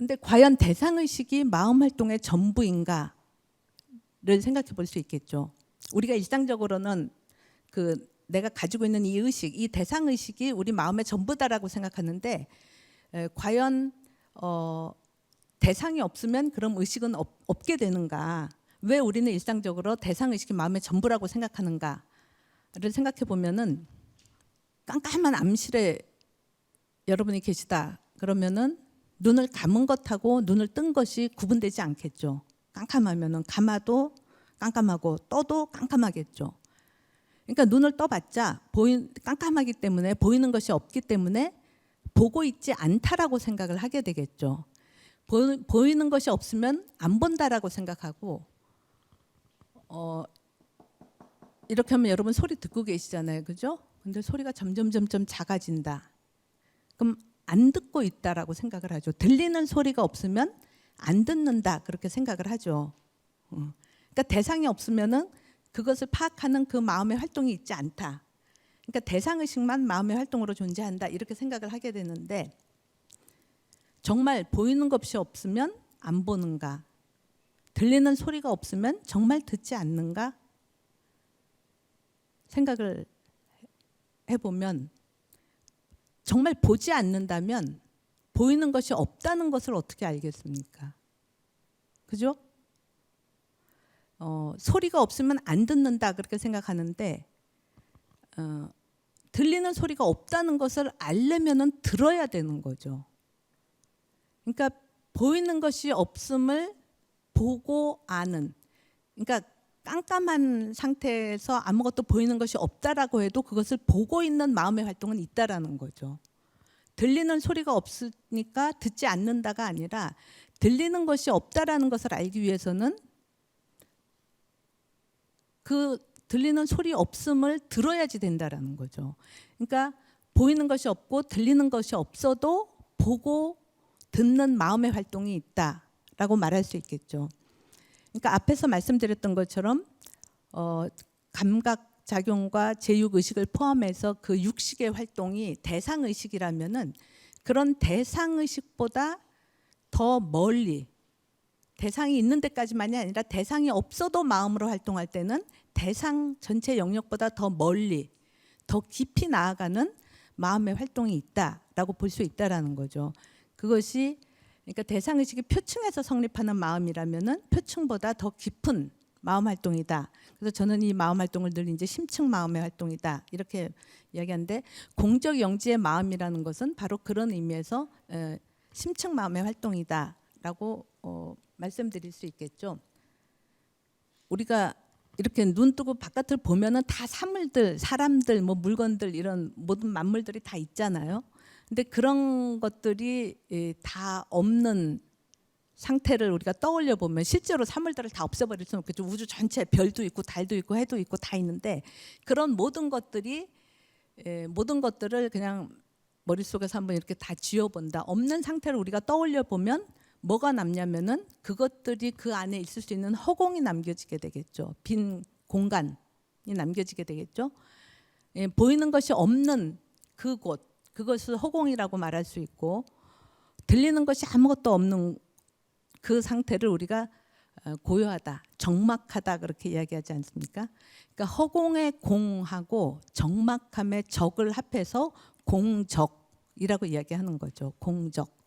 근데 과연 대상의식이 마음 활동의 전부인가를 생각해 볼 수 있겠죠. 우리가 일상적으로는 그 내가 가지고 있는 이 의식, 이 대상의식이 우리 마음의 전부다라고 생각하는데 과연 대상이 없으면 그럼 의식은 없게 되는가? 왜 우리는 일상적으로 대상의식이 마음의 전부라고 생각하는가를 생각해 보면은 깜깜한 암실에 여러분이 계시다 그러면은 눈을 감은 것하고 눈을 뜬 것이 구분되지 않겠죠. 깜깜하면은 감아도 깜깜하고 떠도 깜깜하겠죠. 그러니까 눈을 떠봤자 깜깜하기 때문에 보이는 것이 없기 때문에 보고 있지 않다라고 생각을 하게 되겠죠. 보이는 것이 없으면 안 본다라고 생각하고 이렇게 하면 여러분 소리 듣고 계시잖아요, 그죠? 근데 소리가 점점 작아진다. 그럼 안 듣고 있다라고 생각을 하죠. 들리는 소리가 없으면 안 듣는다 그렇게 생각을 하죠. 그러니까 대상이 없으면은 그것을 파악하는 그 마음의 활동이 있지 않다. 그러니까 대상의식만 마음의 활동으로 존재한다 이렇게 생각을 하게 되는데 정말 보이는 것이 없으면 안 보는가? 들리는 소리가 없으면 정말 듣지 않는가? 생각을 해보면 정말 보지 않는다면 보이는 것이 없다는 것을 어떻게 알겠습니까? 그죠? 소리가 없으면 안 듣는다 그렇게 생각하는데 들리는 소리가 없다는 것을 알려면은 들어야 되는 거죠. 그러니까 보이는 것이 없음을 보고 아는. 그러니까 깜깜한 상태에서 아무것도 보이는 것이 없다라고 해도 그것을 보고 있는 마음의 활동은 있다라는 거죠. 들리는 소리가 없으니까 듣지 않는다가 아니라 들리는 것이 없다라는 것을 알기 위해서는 그 들리는 소리 없음을 들어야지 된다라는 거죠. 그러니까 보이는 것이 없고 들리는 것이 없어도 보고 듣는 마음의 활동이 있다라고 말할 수 있겠죠. 그러니까 앞에서 말씀드렸던 것처럼 감각 작용과 제육 의식을 포함해서 그 육식의 활동이 대상 의식이라면은 그런 대상 의식보다 더 멀리 대상이 있는 데까지만이 아니라 대상이 없어도 마음으로 활동할 때는 대상 전체 영역보다 더 멀리 더 깊이 나아가는 마음의 활동이 있다라고 볼 수 있다라는 거죠. 그것이 그러니까 대상의식이 표층에서 성립하는 마음이라면은 표층보다 더 깊은 마음 활동이다. 그래서 저는 이 마음 활동을 늘 이제 심층 마음의 활동이다 이렇게 이야기하는데 공적 영지의 마음이라는 것은 바로 그런 의미에서 심층 마음의 활동이다라고 말씀드릴 수 있겠죠. 우리가 이렇게 눈 뜨고 바깥을 보면은 다 사물들, 사람들, 뭐 물건들 이런 모든 만물들이 다 있잖아요. 근데 그런 것들이 다 없는 상태를 우리가 떠올려 보면 실제로 사물들을 다 없애버릴 수는 없겠죠. 우주 전체 별도 있고 달도 있고 해도 있고 다 있는데 그런 모든 것들을 그냥 머릿속에서 한번 이렇게 다 지워본다. 없는 상태를 우리가 떠올려 보면 뭐가 남냐면은 그것들이 그 안에 있을 수 있는 허공이 남겨지게 되겠죠. 빈 공간이 남겨지게 되겠죠. 보이는 것이 없는 그곳, 그것을 허공이라고 말할 수 있고 들리는 것이 아무것도 없는 그 상태를 우리가 고요하다, 적막하다 그렇게 이야기하지 않습니까? 그러니까 허공의 공하고 적막함의 적을 합해서 공적이라고 이야기하는 거죠. 공적.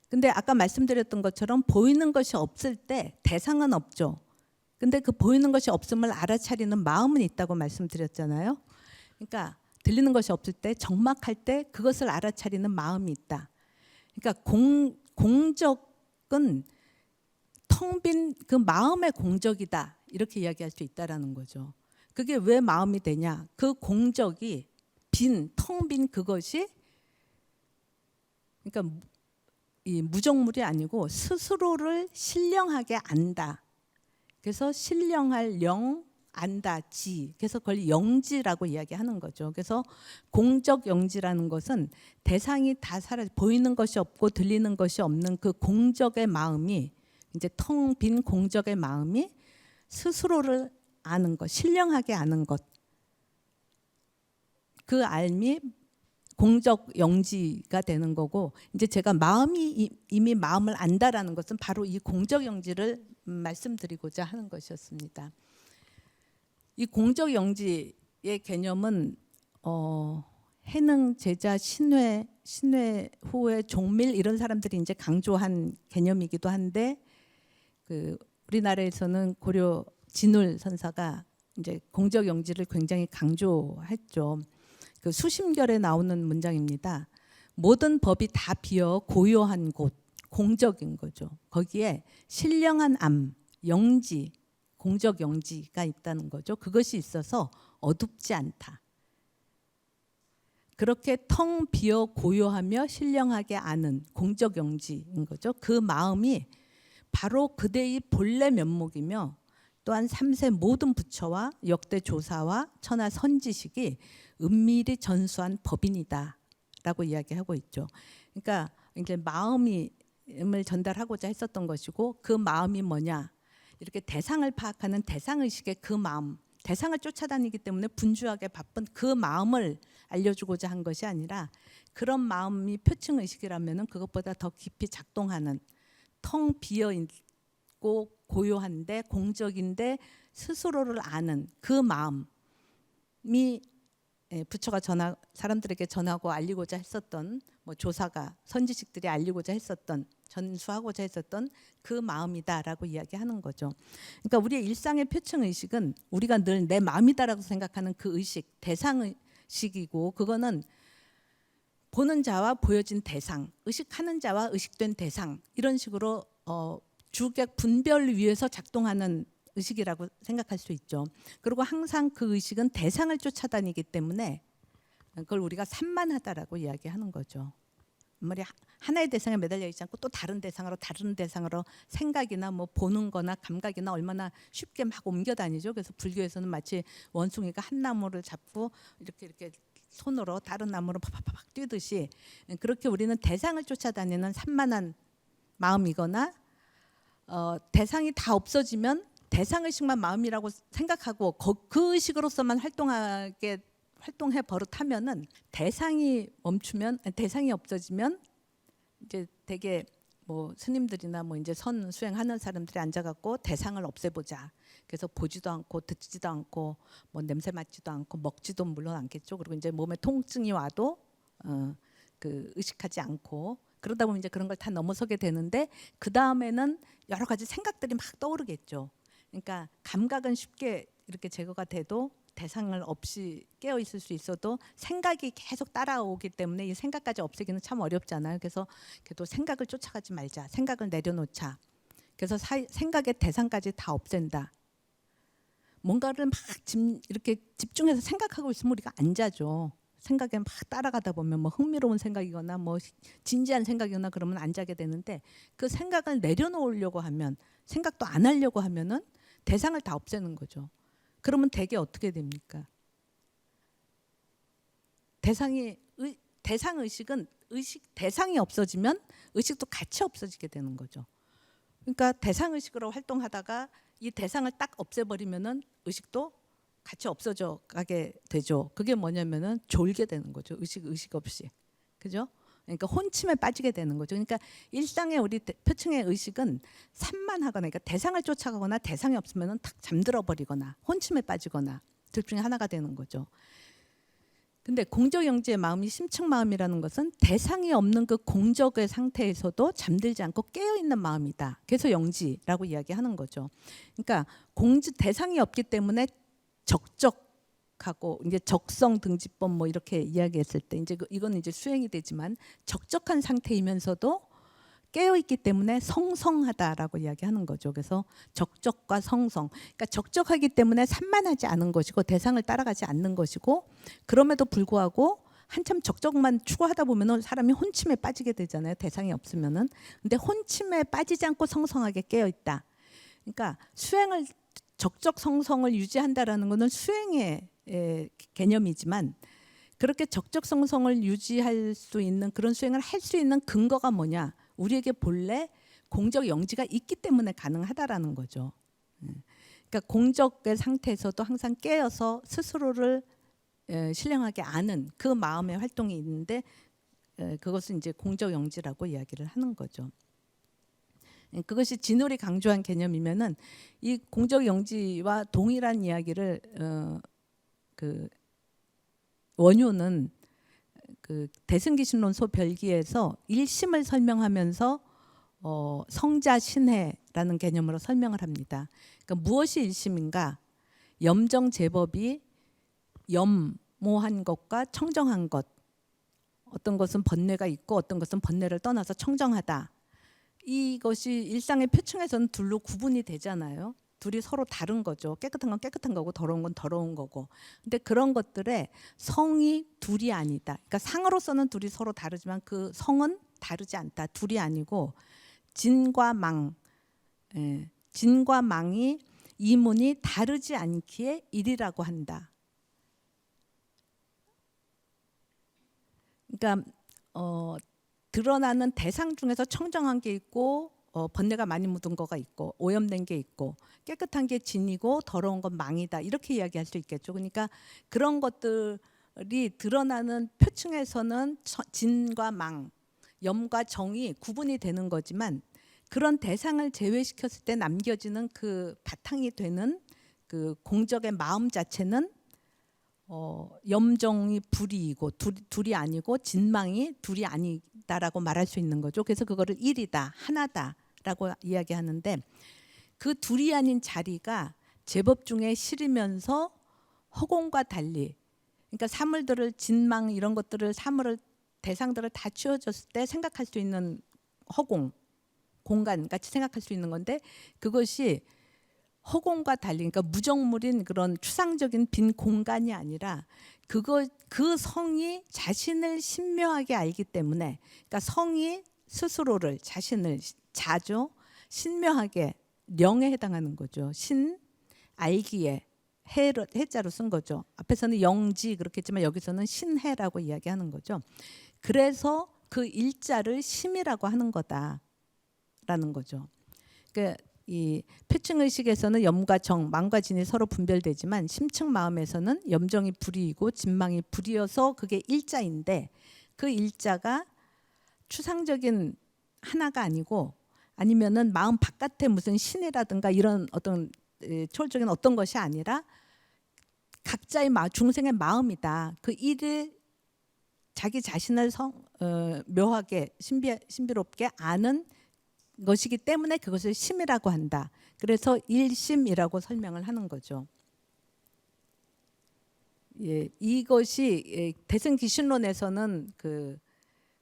근데 아까 말씀드렸던 것처럼 보이는 것이 없을 때 대상은 없죠. 근데 그 보이는 것이 없음을 알아차리는 마음은 있다고 말씀드렸잖아요. 그러니까 들리는 것이 없을 때 적막할 때 그것을 알아차리는 마음이 있다. 그러니까 공적은 텅 빈 그 마음의 공적이다 이렇게 이야기할 수 있다라는 거죠. 그게 왜 마음이 되냐? 그 공적이 텅 빈 그것이 그러니까 이 무정물이 아니고 스스로를 신령하게 안다. 그래서 신령할 영, 안다, 지. 그래서 그걸 영지라고 이야기하는 거죠. 그래서 공적 영지라는 것은 대상이 다 보이는 것이 없고 들리는 것이 없는 그 공적의 마음이 이제 텅 빈 공적의 마음이 스스로를 아는 것, 신령하게 아는 것. 그 알미 공적 영지가 되는 거고, 이제 제가 마음이 이미 마음을 안다라는 것은 바로 이 공적 영지를 말씀드리고자 하는 것이었습니다. 이 공적 영지의 개념은 해능, 제자, 신회 후에 종밀 이런 사람들이 이제 강조한 개념이기도 한데, 그 우리나라에서는 고려 진울 선사가 이제 공적 영지를 굉장히 강조했죠. 그 수심결에 나오는 문장입니다. 모든 법이 다 비어 고요한 곳, 공적인 거죠. 거기에 신령한 암, 영지, 공적 영지가 있다는 거죠. 그것이 있어서 어둡지 않다. 그렇게 텅 비어 고요하며 신령하게 아는 공적 영지인 거죠. 그 마음이 바로 그대의 본래 면목이며, 또한 3세 모든 부처와 역대 조사와 천하 선지식이 은밀히 전수한 법인이다라고 이야기하고 있죠. 그러니까 이제 마음을 전달하고자 했었던 것이고, 그 마음이 뭐냐? 이렇게 대상을 파악하는 대상의식의 그 마음, 대상을 쫓아다니기 때문에 분주하게 바쁜 그 마음을 알려주고자 한 것이 아니라, 그런 마음이 표층의식이라면 그것보다 더 깊이 작동하는, 텅 비어 있고 고요한데 공적인데 스스로를 아는 그 마음이 부처가 사람들에게 전하고 알리고자 했었던, 뭐 조사가 선지식들이 알리고자 했었던, 전수하고자 했었던 그 마음이다라고 이야기하는 거죠. 그러니까 우리의 일상의 표층 의식은 우리가 늘 내 마음이다라고 생각하는 그 의식, 대상 의식이고, 그거는 보는 자와 보여진 대상, 의식하는 자와 의식된 대상, 이런 식으로 주객 분별을 위해서 작동하는 의식이라고 생각할 수 있죠. 그리고 항상 그 의식은 대상을 쫓아다니기 때문에 그걸 우리가 산만하다라고 이야기하는 거죠. 아무리 하나의 대상에 매달려 있지 않고 또 다른 대상으로 생각이나 뭐 보는 거나 감각이나 얼마나 쉽게 막 옮겨 다니죠. 그래서 불교에서는 마치 원숭이가 한 나무를 잡고 이렇게 손으로 다른 나무로 팍팍팍 뛰듯이, 그렇게 우리는 대상을 쫓아다니는 산만한 마음이거나, 대상이 다 없어지면 대상의식만 마음이라고 생각하고 그 의식으로서만 활동해 버릇하면은, 대상이 멈추면, 대상이 없어지면 이제 되게 뭐 스님들이나 뭐 이제 선 수행하는 사람들이 앉아갖고 대상을 없애보자. 그래서 보지도 않고 듣지도 않고 뭐 냄새 맡지도 않고 먹지도 물론 않겠죠. 그리고 이제 몸에 통증이 와도 그 의식하지 않고, 그러다 보면 이제 그런 걸 다 넘어서게 되는데, 그 다음에는 여러 가지 생각들이 막 떠오르겠죠. 그러니까 감각은 쉽게 이렇게 제거가 돼도 대상을 없이 깨어 있을 수 있어도 생각이 계속 따라오기 때문에 이 생각까지 없애기는 참 어렵잖아요. 그래서 그래도 생각을 쫓아가지 말자, 생각을 내려놓자. 그래서 생각의 대상까지 다 없앤다. 뭔가를 막 이렇게 집중해서 생각하고 있으면 우리가 안 자죠. 생각에 막 따라가다 보면 뭐 흥미로운 생각이거나 뭐 진지한 생각이거나 그러면 안 자게 되는데, 그 생각을 내려놓으려고 하면, 생각도 안 하려고 하면은 대상을 다 없애는 거죠. 그러면 대개 어떻게 됩니까? 대상의식은 대상이 없어지면 의식도 같이 없어지게 되는 거죠. 그러니까 대상의식으로 활동하다가 이 대상을 딱 없애버리면은 의식도 같이 없어져 가게 되죠. 그게 뭐냐면은 졸게 되는 거죠. 의식 없이. 그죠? 그러니까 혼침에 빠지게 되는 거죠. 그러니까 일상의 우리 표층의 의식은 산만하거나, 그러니까 대상을 쫓아가거나 대상이 없으면은 탁 잠들어 버리거나 혼침에 빠지거나 둘 중에 하나가 되는 거죠. 근데 공적 영지의 마음이 심층 마음이라는 것은 대상이 없는 그 공적의 상태에서도 잠들지 않고 깨어 있는 마음이다. 그래서 영지라고 이야기하는 거죠. 그러니까 대상이 없기 때문에 적적하고, 이제 적성 등지법 뭐 이렇게 이야기했을 때 이제 이건 이제 수행이 되지만, 적적한 상태이면서도 깨어 있기 때문에 성성하다라고 이야기하는 거죠. 그래서 적적과 성성, 그러니까 적적하기 때문에 산만하지 않은 것이고 대상을 따라가지 않는 것이고, 그럼에도 불구하고 한참 적적만 추구하다 보면은 사람이 혼침에 빠지게 되잖아요. 대상이 없으면은. 근데 혼침에 빠지지 않고 성성하게 깨어 있다. 그러니까 수행을, 적적 성성을 유지한다라는 것은 수행의 개념이지만, 그렇게 적적 성성을 유지할 수 있는 그런 수행을 할 수 있는 근거가 뭐냐? 우리에게 본래 공적 영지가 있기 때문에 가능하다라는 거죠. 그러니까 공적의 상태에서도 항상 깨어서 스스로를 신령하게 아는 그 마음의 활동이 있는데 그것은 이제 공적 영지라고 이야기를 하는 거죠. 그것이 진홀이 강조한 개념이면은 이 공적 영지와 동일한 이야기를 그 원효는 그 대승기신론소 별기에서 일심을 설명하면서 성자 신해라는 개념으로 설명을 합니다. 그러니까 무엇이 일심인가? 염정 제법이 염모한 것과 청정한 것, 어떤 것은 번뇌가 있고 어떤 것은 번뇌를 떠나서 청정하다. 이것이 일상의 표층에서는 둘로 구분이 되잖아요. 둘이 서로 다른 거죠. 깨끗한 건 깨끗한 거고 더러운 건 더러운 거고. 근데 그런 것들의 성이 둘이 아니다. 그러니까 상으로서는 둘이 서로 다르지만 그 성은 다르지 않다. 둘이 아니고 진과 망, 진과 망이 이문이 다르지 않기에 일이라고 한다. 그러니까 드러나는 대상 중에서 청정한 게 있고 번뇌가 많이 묻은 거가 있고 오염된 게 있고 깨끗한 게 진이고 더러운 건 망이다. 이렇게 이야기할 수 있겠죠. 그러니까 그런 것들이 드러나는 표층에서는 진과 망, 염과 정이 구분이 되는 거지만 그런 대상을 제외시켰을 때 남겨지는 그 바탕이 되는 그 공적의 마음 자체는 염정이 불이이고 둘이 아니고 진망이 둘이 아니다라고 말할 수 있는 거죠. 그래서 그거를 일이다, 하나다라고 이야기하는데 그 둘이 아닌 자리가 제법 중에 실이면서 허공과 달리, 그러니까 사물들을 진망 이런 것들을 사물을 대상들을 다 치워줬을 때 생각할 수 있는 허공, 공간 같이 생각할 수 있는 건데 그것이 허공과 달리, 그러니까 무정물인 그런 추상적인 빈 공간이 아니라 그 성이 자신을 신묘하게 알기 때문에, 그러니까 성이 스스로를 자신을 자죠 신묘하게 령에 해당하는 거죠. 신 알기에 해자로 쓴 거죠. 앞에서는 영지 그렇게 했지만 여기서는 신해라고 이야기하는 거죠. 그래서 그 일자를 심이라고 하는 거다라는 거죠. 그러니까 이 표층 의식에서는 염과 정, 망과 진이 서로 분별되지만 심층 마음에서는 염정이 불이이고 진망이 불이어서 그게 일자인데 그 일자가 추상적인 하나가 아니고 아니면은 마음 바깥에 무슨 신이라든가 이런 어떤 초월적인 어떤 것이 아니라 각자의 중생의 마음이다. 그 일을 자기 자신을 묘하게 신비롭게 아는 것이기 때문에 그것을 심이라고 한다. 그래서 일심이라고 설명을 하는 거죠. 예, 이것이 대승기신론에서는 그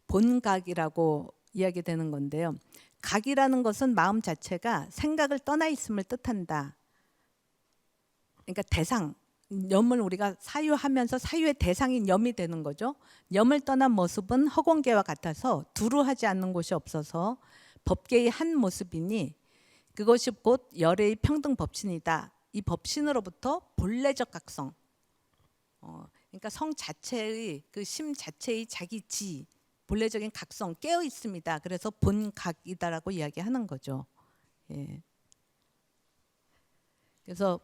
본각이라고 이야기되는 건데요. 각이라는 것은 마음 자체가 생각을 떠나 있음을 뜻한다. 그러니까 대상, 염을 우리가 사유하면서 사유의 대상인 염이 되는 거죠. 염을 떠난 모습은 허공계와 같아서 두루 하지 않는 곳이 없어서 법계의 한 모습이니 그것이 곧 열의 평등 법신이다. 이 법신으로부터 본래적 각성, 그러니까 성 자체의 그 심 자체의 자기 지, 본래적인 각성 깨어 있습니다. 그래서 본각이다라고 이야기하는 거죠. 예. 그래서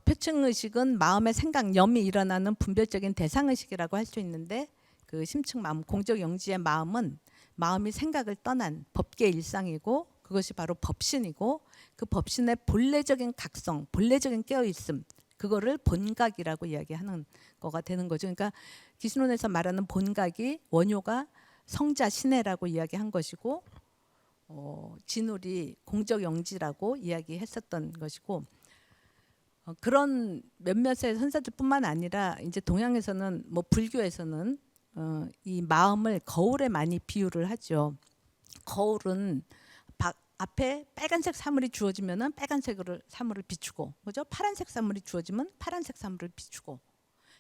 표층 의식은 마음의 생각, 염이 일어나는 분별적인 대상 의식이라고 할 수 있는데 그 심층 마음, 공적 영지의 마음은 마음이 생각을 떠난 법계 일상이고 그것이 바로 법신이고 그 법신의 본래적인 각성, 본래적인 깨어있음, 그거를 본각이라고 이야기하는 거가 되는 거죠. 그러니까 기신론에서 말하는 본각이 원효가 성자 신해라고 이야기한 것이고 진울이 공적 영지라고 이야기했었던 것이고 그런 몇몇의 선사들뿐만 아니라 이제 동양에서는 뭐 불교에서는 이 마음을 거울에 많이 비유를 하죠. 거울은 앞에 빨간색 사물이 주어지면은 빨간색으로 사물을 비추고, 그죠? 파란색 사물이 주어지면 파란색 사물을 비추고.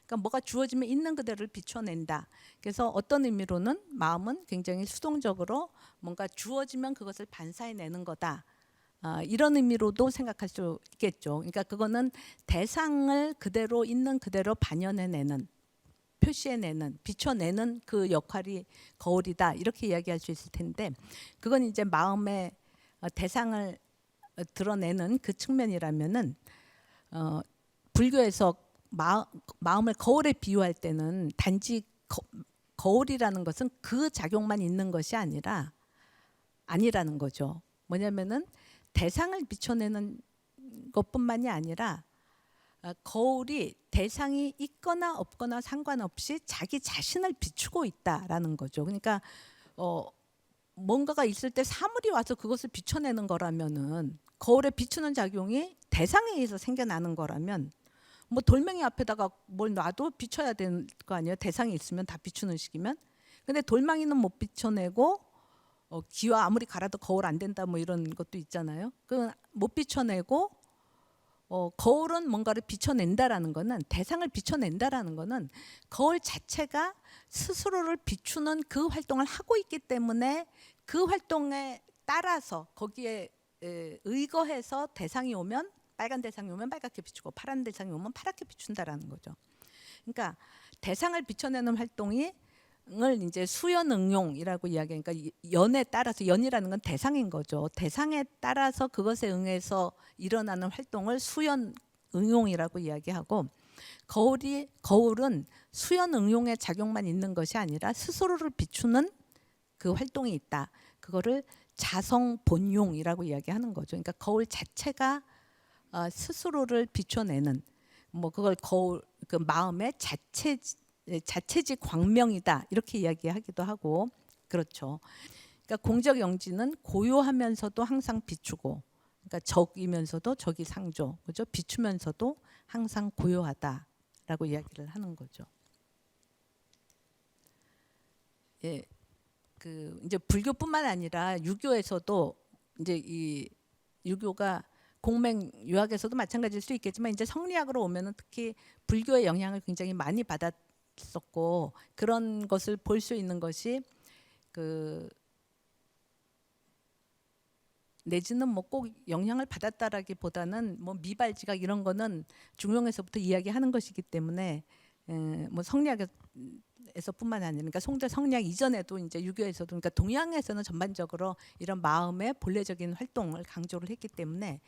그러니까 뭐가 주어지면 있는 그대로를 비춰낸다. 그래서 어떤 의미로는 마음은 굉장히 수동적으로 뭔가 주어지면 그것을 반사해내는 거다. 이런 의미로도 생각할 수 있겠죠. 그러니까 그거는 대상을 그대로 있는 그대로 반영해내는, 표시해내는, 비춰내는 그 역할이 거울이다. 이렇게 이야기할 수 있을 텐데 그건 이제 마음의 대상을 드러내는 그 측면이라면은 불교에서 마음을 거울에 비유할 때는 단지 거울이라는 것은 그 작용만 있는 것이 아니라는 거죠. 뭐냐면은 대상을 비춰내는 것뿐만이 아니라 거울이 대상이 있거나 없거나 상관없이 자기 자신을 비추고 있다라는 거죠. 그러니까 뭔가가 있을 때 사물이 와서 그것을 비춰내는 거라면은, 거울에 비추는 작용이 대상에 의해서 생겨나는 거라면, 뭐 돌멩이 앞에다가 뭘 놔도 비춰야 되는 거 아니에요? 대상이 있으면 다 비추는 식이면. 근데 돌멩이는 못 비춰내고 기와 아무리 갈아도 거울 안 된다 뭐 이런 것도 있잖아요. 그 못 비춰내고 거울은 뭔가를 비춰낸다라는 거는, 대상을 비춰낸다라는 거는 거울 자체가 스스로를 비추는 그 활동을 하고 있기 때문에 그 활동에 따라서 거기에 의거해서 대상이 오면, 빨간 대상이 오면 빨갛게 비추고 파란 대상이 오면 파랗게 비춘다라는 거죠. 그러니까 대상을 비춰내는 활동을 이제 수연 응용이라고 이야기하니까, 연에 따라서, 연이라는 건 대상인 거죠. 대상에 따라서 그것에 응해서 일어나는 활동을 수연 응용이라고 이야기하고, 거울은 수연 응용의 작용만 있는 것이 아니라 스스로를 비추는 그 활동이 있다. 그거를 자성 본용이라고 이야기하는 거죠. 그러니까 거울 자체가 스스로를 비춰내는, 뭐 그걸 거울, 그 마음의 자체지 광명이다 이렇게 이야기하기도 하고 그렇죠. 그러니까 공적 영지는 고요하면서도 항상 비추고, 그러니까 적이면서도 적이 상조, 그죠? 비추면서도 항상 고요하다라고 이야기를 하는 거죠. 예, 그 이제 불교뿐만 아니라 유교에서도, 이제 이 유교가 공맹 유학에서도 마찬가지일 수 있겠지만, 이제 성리학으로 오면은 특히 불교의 영향을 굉장히 많이 받았었고, 그런 것을 볼 수 있는 것이 내지는 뭐 꼭 영향을 받았다라기보다는 뭐 미발지각 이런 거는 중용에서부터 이야기하는 것이기 때문에 뭐 성리학에서뿐만 아니라, 그러니까 송대 성리학 이전에도 이제 유교에서도, 그러니까 동양에서는 전반적으로 이런 마음의 본래적인 활동을 강조를 했기 때문에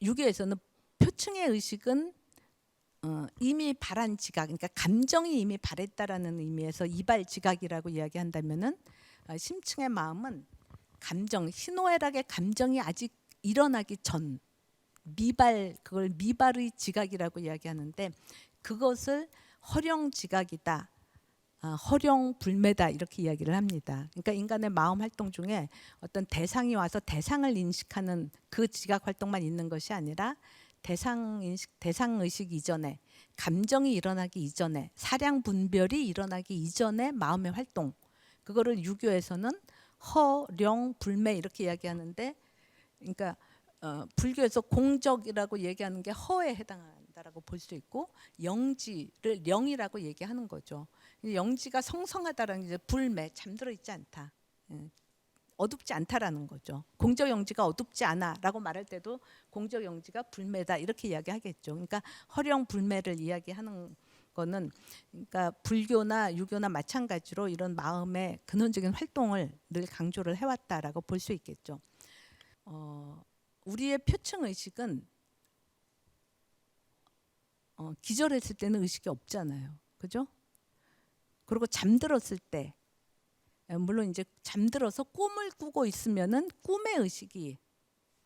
유교에서는 표층의 의식은 이미 발한 지각, 그러니까 감정이 이미 발했다라는 의미에서 이발지각이라고 이야기한다면은, 심층의 마음은 감정, 희노애락의 감정이 아직 일어나기 전 그걸 미발의 지각이라고 이야기하는데, 그것을 허령지각이다, 허령불매다 이렇게 이야기를 합니다. 그러니까 인간의 마음 활동 중에 어떤 대상이 와서 대상을 인식하는 그 지각 활동만 있는 것이 아니라, 대상의식 이전에, 감정이 일어나기 이전에, 사량 분별이 일어나기 이전에 마음의 활동, 그거를 유교에서는 허령불매 이렇게 이야기하는데, 그러니까 불교에서 공적이라고 얘기하는 게 허에 해당한다라고 볼 수 있고, 영지를 령이라고 얘기하는 거죠. 영지가 성성하다라는 게 불매, 잠들어 있지 않다, 어둡지 않다라는 거죠. 공적 영지가 어둡지 않아라고 말할 때도 공적 영지가 불매다 이렇게 이야기하겠죠. 그러니까 허령 불매를 이야기하는 거는, 그러니까 불교나 유교나 마찬가지로 이런 마음의 근원적인 활동을 늘 강조를 해왔다라고 볼 수 있겠죠. 우리의 표층 의식은 기절했을 때는 의식이 없잖아요, 그죠? 그리고 잠들었을 때, 물론 이제 잠들어서 꿈을 꾸고 있으면은 꿈의 의식이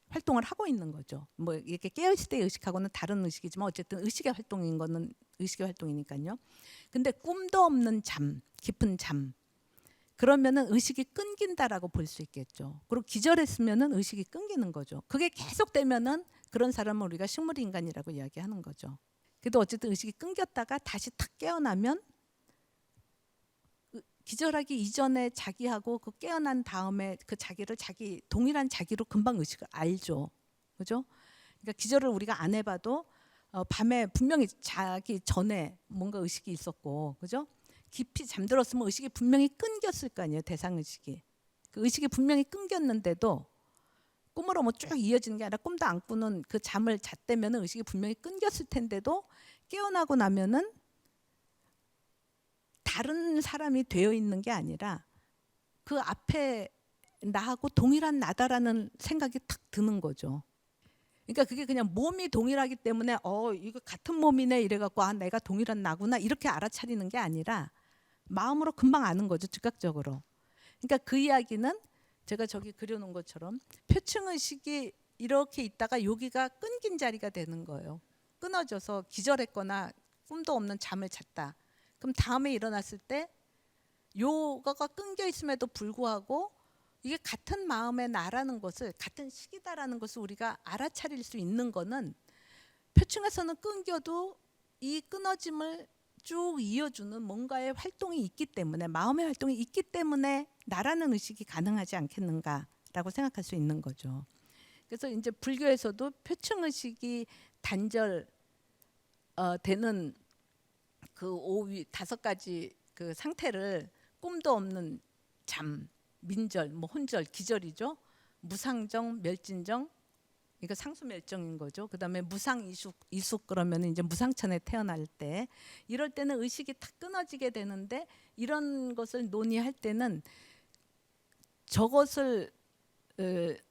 활동을 하고 있는 거죠. 뭐 이렇게 깨어 있을 때의 의식하고는 다른 의식이지만 어쨌든 의식의 활동인 거는 의식의 활동이니까요. 근데 꿈도 없는 잠, 깊은 잠, 그러면은 의식이 끊긴다라고 볼 수 있겠죠. 그리고 기절했으면은 의식이 끊기는 거죠. 그게 계속되면은 그런 사람을 우리가 식물 인간이라고 이야기하는 거죠. 그래도 어쨌든 의식이 끊겼다가 다시 탁 깨어나면, 기절하기 이전에 자기하고 그 깨어난 다음에 그 자기를 자기 동일한 자기로 금방 의식을 알죠, 그죠? 그러니까 기절을 우리가 안 해봐도 밤에 분명히 자기 전에 뭔가 의식이 있었고, 그죠? 깊이 잠들었으면 의식이 분명히 끊겼을 거 아니에요, 대상 의식이. 그 의식이 분명히 끊겼는데도 꿈으로 뭐 쭉 이어지는 게 아니라, 꿈도 안 꾸는 그 잠을 잤다면 의식이 분명히 끊겼을 텐데도 깨어나고 나면은 다른 사람이 되어 있는 게 아니라 그 앞에 나하고 동일한 나다라는 생각이 탁 드는 거죠. 그러니까 그게 그냥 몸이 동일하기 때문에 이거 같은 몸이네 이래갖고 내가 동일한 나구나 이렇게 알아차리는 게 아니라 마음으로 금방 아는 거죠, 즉각적으로. 그러니까 그 이야기는 제가 저기 그려놓은 것처럼 표층의식이 이렇게 있다가 여기가 끊긴 자리가 되는 거예요. 끊어져서 기절했거나 꿈도 없는 잠을 잤다. 그럼 다음에 일어났을 때 요거가 끊겨 있음에도 불구하고 이게 같은 마음의 나라는 것을, 같은 시기다라는 것을 우리가 알아차릴 수 있는 거는 표층에서는 끊겨도 이 끊어짐을 쭉 이어주는 뭔가의 활동이 있기 때문에, 마음의 활동이 있기 때문에 나라는 의식이 가능하지 않겠는가라고 생각할 수 있는 거죠. 그래서 이제 불교에서도 표층 의식이 단절 되는 그 오위 5가지 그 상태를 꿈도 없는 잠, 민절, 뭐 혼절, 기절이죠. 무상정, 멸진정, 이거 상수멸정인 거죠. 그다음에 무상이숙 그러면 이제 무상천에 태어날 때, 이럴 때는 의식이 탁 끊어지게 되는데, 이런 것을 논의할 때는 저것을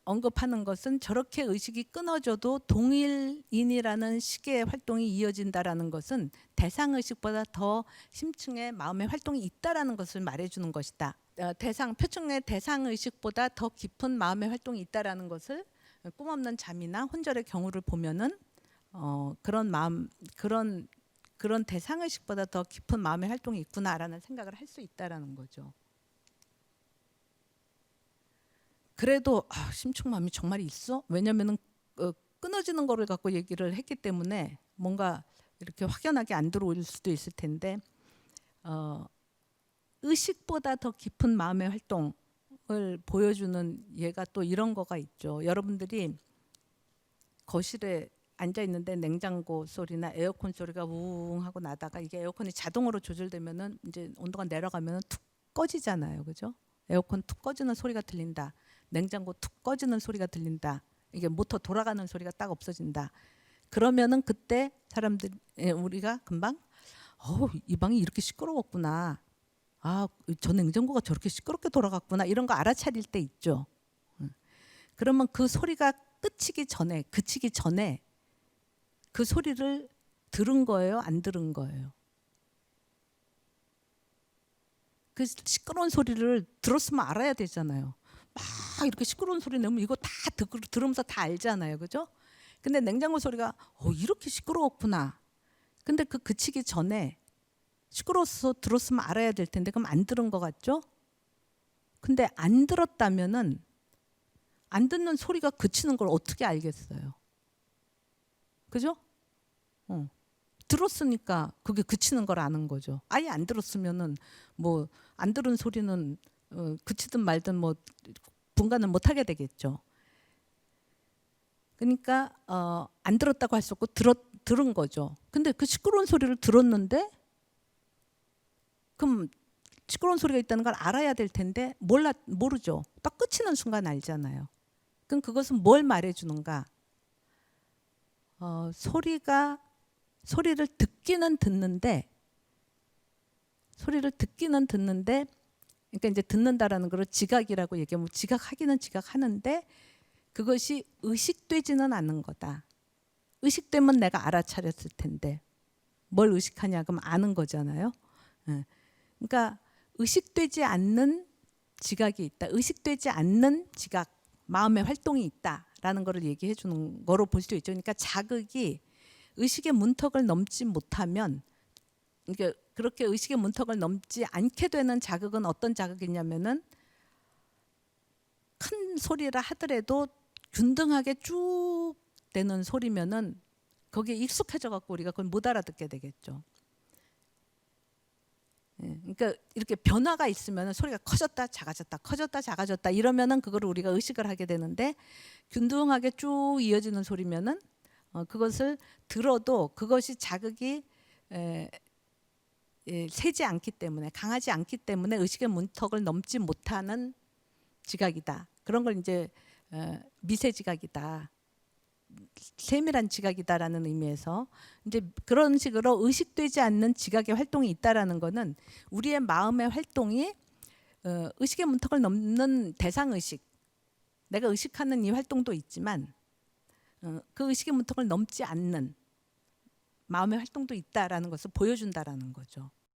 언급하는 것은 저렇게 의식이 끊어져도 동일인이라는 식의 활동이 이어진다라는 것은 대상의식보다 더 심층의 마음의 활동이 있다라는 것을 말해주는 것이다. 표층의 대상의식보다 더 깊은 마음의 활동이 있다라는 것을 꿈없는 잠이나 혼절의 경우를 보면은 그런 대상의식보다 더 깊은 마음의 활동이 있구나라는 생각을 할 수 있다라는 거죠. 그래도 심층마음이 정말 있어? 왜냐면은 끊어지는 거를 갖고 얘기를 했기 때문에 뭔가 이렇게 확연하게 안 들어올 수도 있을 텐데, 의식보다 더 깊은 마음의 활동을 보여주는 예가 또 이런 거가 있죠. 여러분들이 거실에 앉아 있는데 냉장고 소리나 에어컨 소리가 우웅 하고 나다가, 이게 에어컨이 자동으로 조절되면은 이제 온도가 내려가면은 툭 꺼지잖아요, 그죠? 에어컨 툭 꺼지는 소리가 들린다. 냉장고 툭 꺼지는 소리가 들린다. 이게 모터 돌아가는 소리가 딱 없어진다. 그러면은 그때 사람들, 우리가 금방 이 방이 이렇게 시끄러웠구나. 저 냉장고가 저렇게 시끄럽게 돌아갔구나. 이런 거 알아차릴 때 있죠. 그러면 그 소리가 그치기 전에 그 소리를 들은 거예요, 안 들은 거예요? 그 시끄러운 소리를 들었으면 알아야 되잖아요. 막 이렇게 시끄러운 소리 내면 이거 다 들으면서 다 알잖아요, 그죠? 근데 냉장고 소리가 이렇게 시끄러웠구나. 근데 그 그치기 전에 시끄러워서 들었으면 알아야 될 텐데, 그럼 안 들은 것 같죠? 근데 안 들었다면은 안 듣는 소리가 그치는 걸 어떻게 알겠어요? 그죠? 들었으니까 그게 그치는 걸 아는 거죠. 아예 안 들었으면은 뭐 안 들은 소리는 그치든 말든 뭐 분간을 못 하게 되겠죠. 그러니까 안 들었다고 할 수 없고 들은 거죠. 근데 그 시끄러운 소리를 들었는데, 그럼 시끄러운 소리가 있다는 걸 알아야 될 텐데 모르죠. 딱 끝이는 순간 알잖아요. 그럼 그것은 뭘 말해주는가? 소리를 듣기는 듣는데, 그러니까 이제 듣는다라는 걸 지각이라고 얘기하면, 지각하기는 지각하는데 그것이 의식되지는 않는 거다. 의식되면 내가 알아차렸을 텐데 뭘 의식하냐 그럼 아는 거잖아요. 그러니까 의식되지 않는 지각이 있다. 의식되지 않는 지각, 마음의 활동이 있다라는 거를 얘기해 주는 거로 볼 수 있죠. 그러니까 자극이 의식의 문턱을 넘지 못하면, 그러니까 그렇게 의식의 문턱을 넘지 않게 되는 자극은 어떤 자극이냐면은, 큰 소리라 하더라도 균등하게 쭉 되는 소리면은 거기에 익숙해져 갖고 우리가 그걸 못 알아듣게 되겠죠. 그러니까 이렇게 변화가 있으면 소리가 커졌다 작아졌다 커졌다 작아졌다 이러면은 그거를 우리가 의식을 하게 되는데, 균등하게 쭉 이어지는 소리면은 그것을 들어도 그것이 자극이 세지 않기 때문에, 강하지 않기 때문에 의식의 문턱을 넘지 못하는 지각이다. 그런 걸 이제 미세 지각이다, 세밀한 지각이다라는 의미에서, 이제 그런 식으로 의식되지 않는 지각의 활동이 있다라는 것은 우리의 마음의 활동이 의식의 문턱을 넘는 대상 의식, 내가 의식하는 이 활동도 있지만 그 의식의 문턱을 넘지 않는 마음의 활동도 있다라는 것을 보여준다라는 거죠.